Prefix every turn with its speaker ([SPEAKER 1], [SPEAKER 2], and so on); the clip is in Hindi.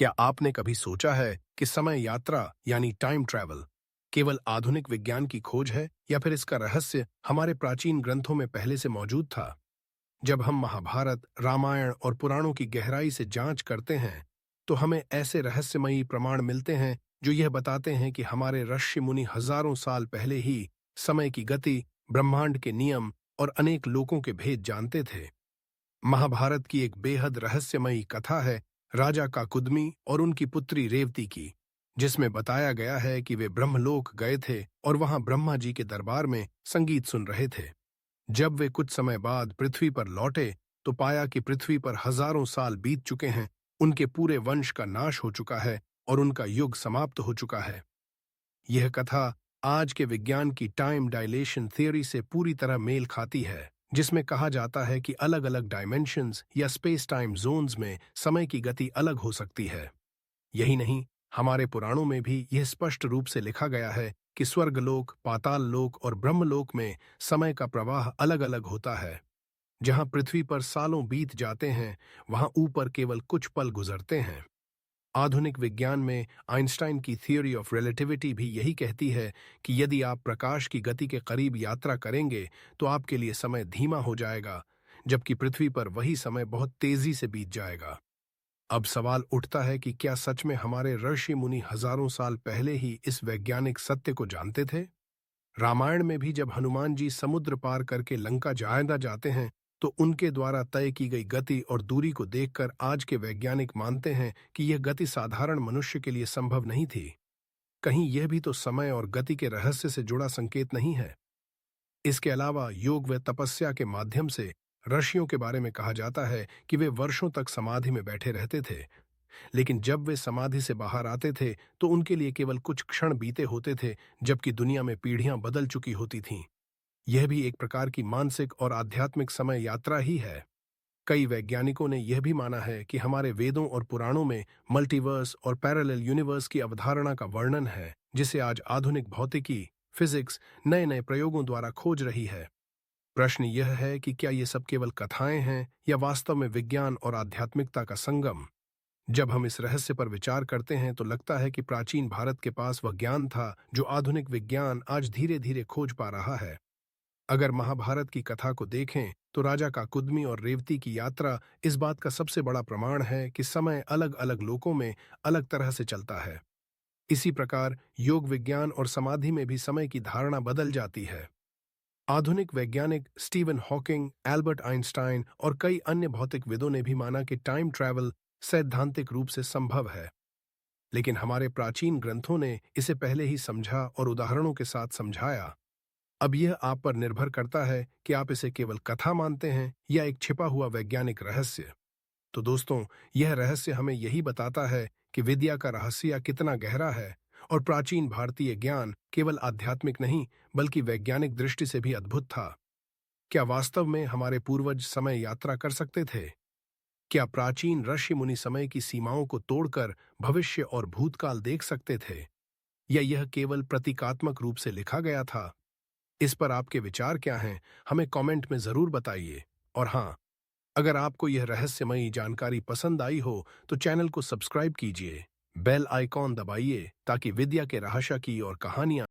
[SPEAKER 1] क्या आपने कभी सोचा है कि समय यात्रा यानी टाइम ट्रैवल केवल आधुनिक विज्ञान की खोज है या फिर इसका रहस्य हमारे प्राचीन ग्रंथों में पहले से मौजूद था? जब हम महाभारत, रामायण और पुराणों की गहराई से जांच करते हैं, तो हमें ऐसे रहस्यमयी प्रमाण मिलते हैं जो यह बताते हैं कि हमारे ऋषि मुनि हजारों साल पहले ही समय की गति, ब्रह्मांड के नियम और अनेक लोकों के भेद जानते थे। महाभारत की एक बेहद रहस्यमयी कथा है राजा काकुदमी और उनकी पुत्री रेवती की, जिसमें बताया गया है कि वे ब्रह्मलोक गए थे और वहां ब्रह्मा जी के दरबार में संगीत सुन रहे थे। जब वे कुछ समय बाद पृथ्वी पर लौटे, तो पाया कि पृथ्वी पर हजारों साल बीत चुके हैं, उनके पूरे वंश का नाश हो चुका है और उनका युग समाप्त हो चुका है। यह कथा आज के विज्ञान की टाइम डायलेशन थ्योरी से पूरी तरह मेल खाती है, जिसमें कहा जाता है कि अलग अलग डायमेंशंस या स्पेस टाइम जोन्स में समय की गति अलग हो सकती है। यही नहीं, हमारे पुराणों में भी यह स्पष्ट रूप से लिखा गया है कि स्वर्गलोक, पाताल लोक और ब्रह्मलोक में समय का प्रवाह अलग अलग होता है। जहां पृथ्वी पर सालों बीत जाते हैं, वहां ऊपर केवल कुछ पल गुजरते हैं। आधुनिक विज्ञान में आइंस्टाइन की थियोरी ऑफ रिलेटिविटी भी यही कहती है कि यदि आप प्रकाश की गति के करीब यात्रा करेंगे तो आपके लिए समय धीमा हो जाएगा, जबकि पृथ्वी पर वही समय बहुत तेजी से बीत जाएगा। अब सवाल उठता है कि क्या सच में हमारे ऋषि मुनि हजारों साल पहले ही इस वैज्ञानिक सत्य को जानते थे? रामायण में भी जब हनुमान जी समुद्र पार करके लंका जाते हैं, तो उनके द्वारा तय की गई गति और दूरी को देखकर आज के वैज्ञानिक मानते हैं कि यह गति साधारण मनुष्य के लिए संभव नहीं थी। कहीं यह भी तो समय और गति के रहस्य से जुड़ा संकेत नहीं है? इसके अलावा योग व तपस्या के माध्यम से ऋषियों के बारे में कहा जाता है कि वे वर्षों तक समाधि में बैठे रहते थे, लेकिन जब वे समाधि से बाहर आते थे तो उनके लिए केवल कुछ क्षण बीते होते थे, जबकि दुनिया में पीढ़ियां बदल चुकी होती थीं। यह भी एक प्रकार की मानसिक और आध्यात्मिक समय यात्रा ही है। कई वैज्ञानिकों ने यह भी माना है कि हमारे वेदों और पुराणों में मल्टीवर्स और पैरेलल यूनिवर्स की अवधारणा का वर्णन है, जिसे आज आधुनिक भौतिकी, फिजिक्स नए नए प्रयोगों द्वारा खोज रही है। प्रश्न यह है कि क्या ये सब केवल कथाएं हैं या वास्तव में विज्ञान और आध्यात्मिकता का संगम? जब हम इस रहस्य पर विचार करते हैं तो लगता है कि प्राचीन भारत के पास वह ज्ञान था जो आधुनिक विज्ञान आज धीरे धीरे खोज पा रहा है। अगर महाभारत की कथा को देखें तो राजा काकुदमी और रेवती की यात्रा इस बात का सबसे बड़ा प्रमाण है कि समय अलग अलग लोकों में अलग तरह से चलता है। इसी प्रकार योग विज्ञान और समाधि में भी समय की धारणा बदल जाती है। आधुनिक वैज्ञानिक स्टीवन हॉकिंग, एल्बर्ट आइंस्टाइन और कई अन्य भौतिकविदों ने भी माना कि टाइम ट्रैवल सैद्धांतिक रूप से संभव है, लेकिन हमारे प्राचीन ग्रंथों ने इसे पहले ही समझा और उदाहरणों के साथ समझाया। अब यह आप पर निर्भर करता है कि आप इसे केवल कथा मानते हैं या एक छिपा हुआ वैज्ञानिक रहस्य। तो दोस्तों, यह रहस्य हमें यही बताता है कि विद्या का रहस्य कितना गहरा है और प्राचीन भारतीय ज्ञान केवल आध्यात्मिक नहीं बल्कि वैज्ञानिक दृष्टि से भी अद्भुत था। क्या वास्तव में हमारे पूर्वज समय यात्रा कर सकते थे? क्या प्राचीन ऋषि मुनि समय की सीमाओं को तोड़कर भविष्य और भूतकाल देख सकते थे, या यह केवल प्रतीकात्मक रूप से लिखा गया था? इस पर आपके विचार क्या हैं? हमें कमेंट में जरूर बताइए। और हाँ, अगर आपको यह रहस्यमयी जानकारी पसंद आई हो तो चैनल को सब्सक्राइब कीजिए, बेल आइकॉन दबाइए ताकि विद्या के रहस्य की और कहानियां